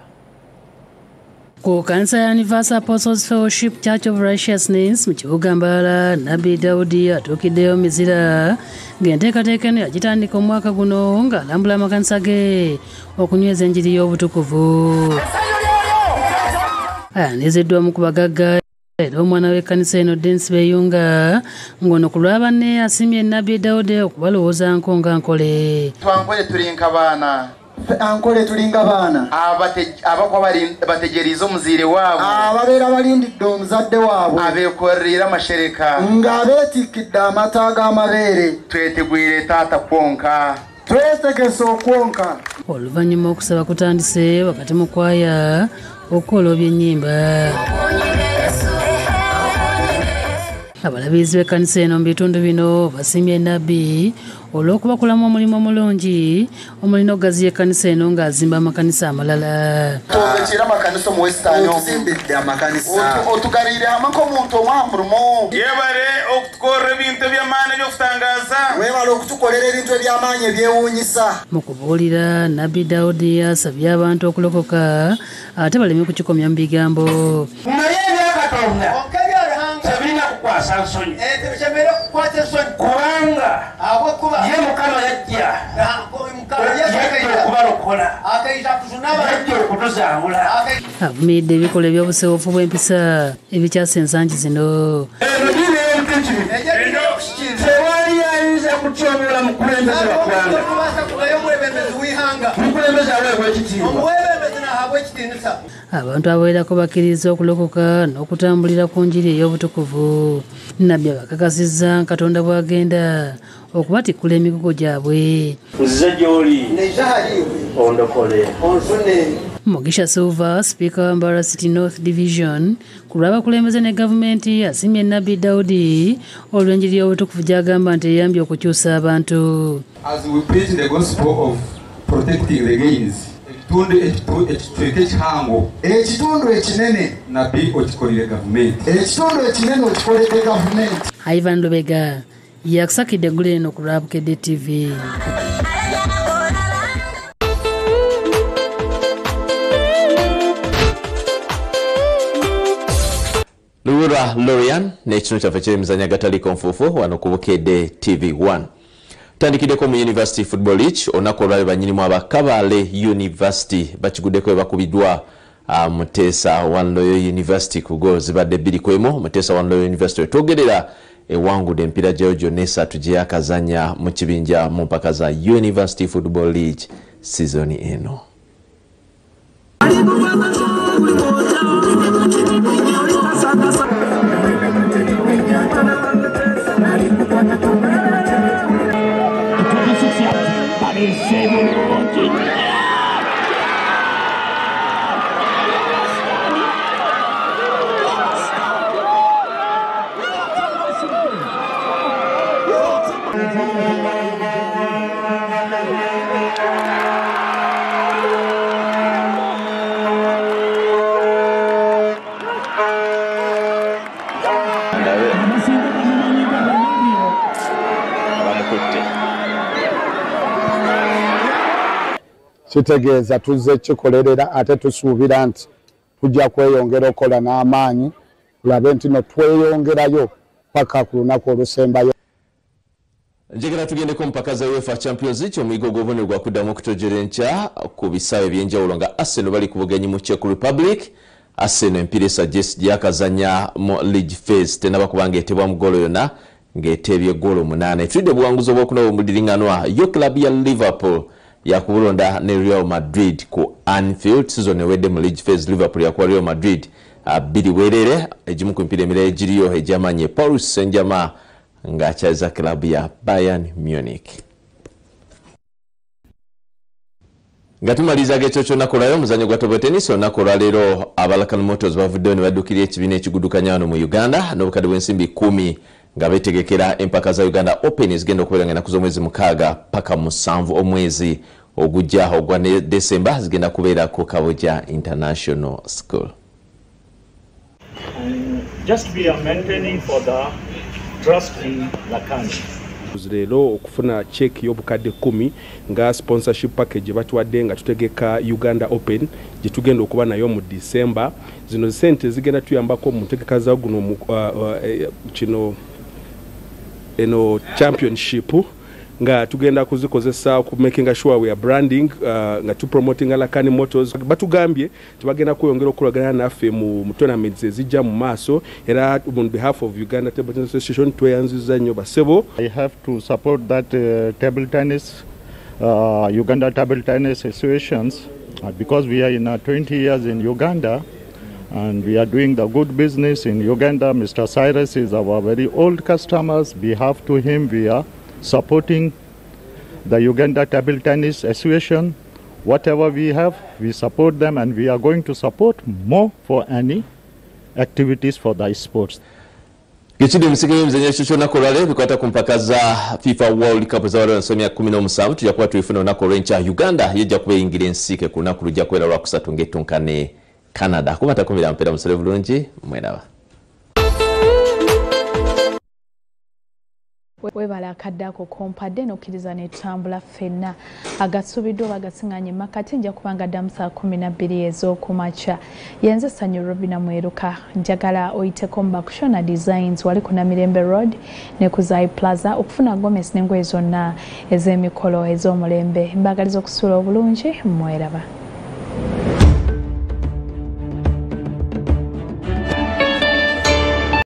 Ku kanisa ya Universal Apostles Fellowship Church of Righteousness mu kibuga Mbarara Nabbi Daudi atuukiddeyo mizira ng'enteekateeka eno yagitandika omwaka guno ng'alambula amakanisa ge okunyweza enjiri y'obutukuvu. Ayaniriziddwamu ku bagagga era omwana w'ekkanisa eno Densi Beyunga ng'ono ku lwa banne asiimye Nabbi Daudi okubalowooza nkonga Ankole. Twankole tulinka baana. Ankole tulinga baana abakwa bategeriza omuziire waabwe ababeera balindidde omuzadde waabwe abeekorera amashereka ng'abeetikkidde amata g'amabeere. Twetegwire taata kwonka twetegese okwonka. Oluvannyuma okusaba kutandise wakati mu kwaya okukola ebyennyimba. Abalabizi b'ekkanisa eno mu bitundu bino basiimye Nabbi olw'okubakolamu omulimu omulungi omulina okugaziya ekkanisa eno ng'azimba amakanisa amalala. Twongekera amakanisa mu Western otuzimbidde amakanisa otugalire hamwe nk'omuntu omwamurumu. Yebale okutukolera ebintu eby'amaanyi eby'okutangaza. Weebale okutukolera ebintu eby'amaanyi ebyewuunyisa. Mu kubuulira Nabbi Daudi asabye abantu okulokoka ate baleme kukikomya mu bigambo. Naye ebyakatonda tebirina kukwasa nsonyi kubanga ye Mukama yajja okubalokola yajja okutuzaawula. Avumiridde ebikolwa eby'obuseewofu bw'empisa ebikyasa ensangi zino. Tewali ayinza kutyoboola mukulembeze waggwanga. Mukulembeze aweebwa ekitiibwa. Abantu abawerako bakkiriza okulokoka n'okutambulira ku njiri ey'obutukuvu. Nabbi abakakasizza Katonda bw'agenda okubatikkula emigugu gyabwe. Nzize gy'oli ondokole onsune. Mugisha Silva, Speaker wa Mbarara City North Division, ku lw'abakulembeze ne gavumenti asiimye Nabbi Daudi olw'enjiri y'obutukuvu gy'agamba nti eyambye okukyusa abantu. As we preach the gospel of protecting the gains, ekitundu ekinene Nabbi okikolere gavumenti. Ekitundu ekinene okikoledde gavumenti. Ivan Lubega yakusakidde eggulu eno ku lwa Bukedde TV. Luwura Lorian n'ekino kyaffe ky'emizannyo agataliko nfuufu wano ku Bukedde TV1. Tandikiddeko mu University Football League olunaku olwalyo bannyinimu aba Kabale University bakiguddeko bakubiddwa Muteesa Wanloyo University ku goal zibadde 2-1. Muteesa Wanloyo University etwogerera ewangudde empiira gyayo gyonna esatu gye yakazanya mu kibinja mu mpaka za University Football League season eno. kitegeeza tuzze kikolerera ate tusuubira nti tujja kweyongera okukola n'amaanyi tulabe nti no tweyongerayo paka ku lunaku olusembayo. Njagala tugendeko mpaka za UEFA Champions League omuyigo gw'obonerwa kuddamu okutojera enkya ku bisaawe eby'enjawulo nga Arsenal bali ku bugenyi mu Czech Republic. Arsenal empira esajjesi gyakazanya mu league phase tenaba kubanga etebwa mu ggoolo yonna ng'etebye ggoolo 8. Efudde buwanguzi obw'okuna obuddiringanwa yo club ya Liverpool yakubulonda ne Real Madrid ku Anfield. Season ewedde mu league phase Liverpool yakuwa Real Madrid 2 bwerere egimu ku mpira emirala egiriyo egyamanye Paris Saint-Germain ng'akyaliza club ya Bayern Munich. Nga tumaliza ekyo kyonna kolayo omuzannyo gwa table tennis olunaku olwaleero Abalakan Motors bavuddeyo ne baddukira ekibiina ekiguddukanya wano mu Uganda n'obukadde bw'ensimbi 10 nga beetegekera empaka za Uganda Open ezigenda okubeera nga ennaku z'omwezi 6 paka 7 omwezi ogujja ogwa December zigenda kubeera ku Kaboja International School. Just we are maintaining for the trust in Lakan. Leero okufuna check y'obukadde 10 nga sponsorship package batuwadde nga tutegeka Uganda Open gye tugenda okuba nayo mu December. Zino sente zigenda tuyambako mu ntegeka za guno kino eno championship nga tugenda kuzikozesa ku making sure we are branding nga tu promoting Lakan Motors. Batugambye tubagenda kweyongera okulagana naffe mu tournaments ezijja mu maaso era on behalf of Uganda Table Tennis Association tweyanziza nnyo basebo. I have to support that table tennis Uganda Table Tennis Associations because we are in 20 years in Uganda and we are doing the good business in Uganda. Mr. Cyrus is our very old customers. Behalf to him we are supporting the Uganda Table Tennis Association. Whatever we have, we support them and we are going to support more for any activities for the sports. Kichidi msikini mzenye shusho na korale bikwata kumpaka za FIFA World Cup za wale nsomia 17 tujakuwa tuifuna unako rencha Uganda yeja kuwe ingilensike kuna kuruja kwela wakusatu ngetunkane Canada. Kumata kumila mpeda msole vulunji mwenawa. Webala akaddako kompadde n'okkiriza n'etambula ffenna agasubiddwa bagasinganye makati nja kubanga ddamu saa 12 ez'okumakya. Yenze Ssanyu Robina Mweruka njagala oyiteko mu Bakushona Designs wali ku Namirembe Road ne ku Zai Plaza okufuna Gomez n'engoye zonna ez'emikolo ez'omulembe. Mbagaliza okusuula obulungi mweraba.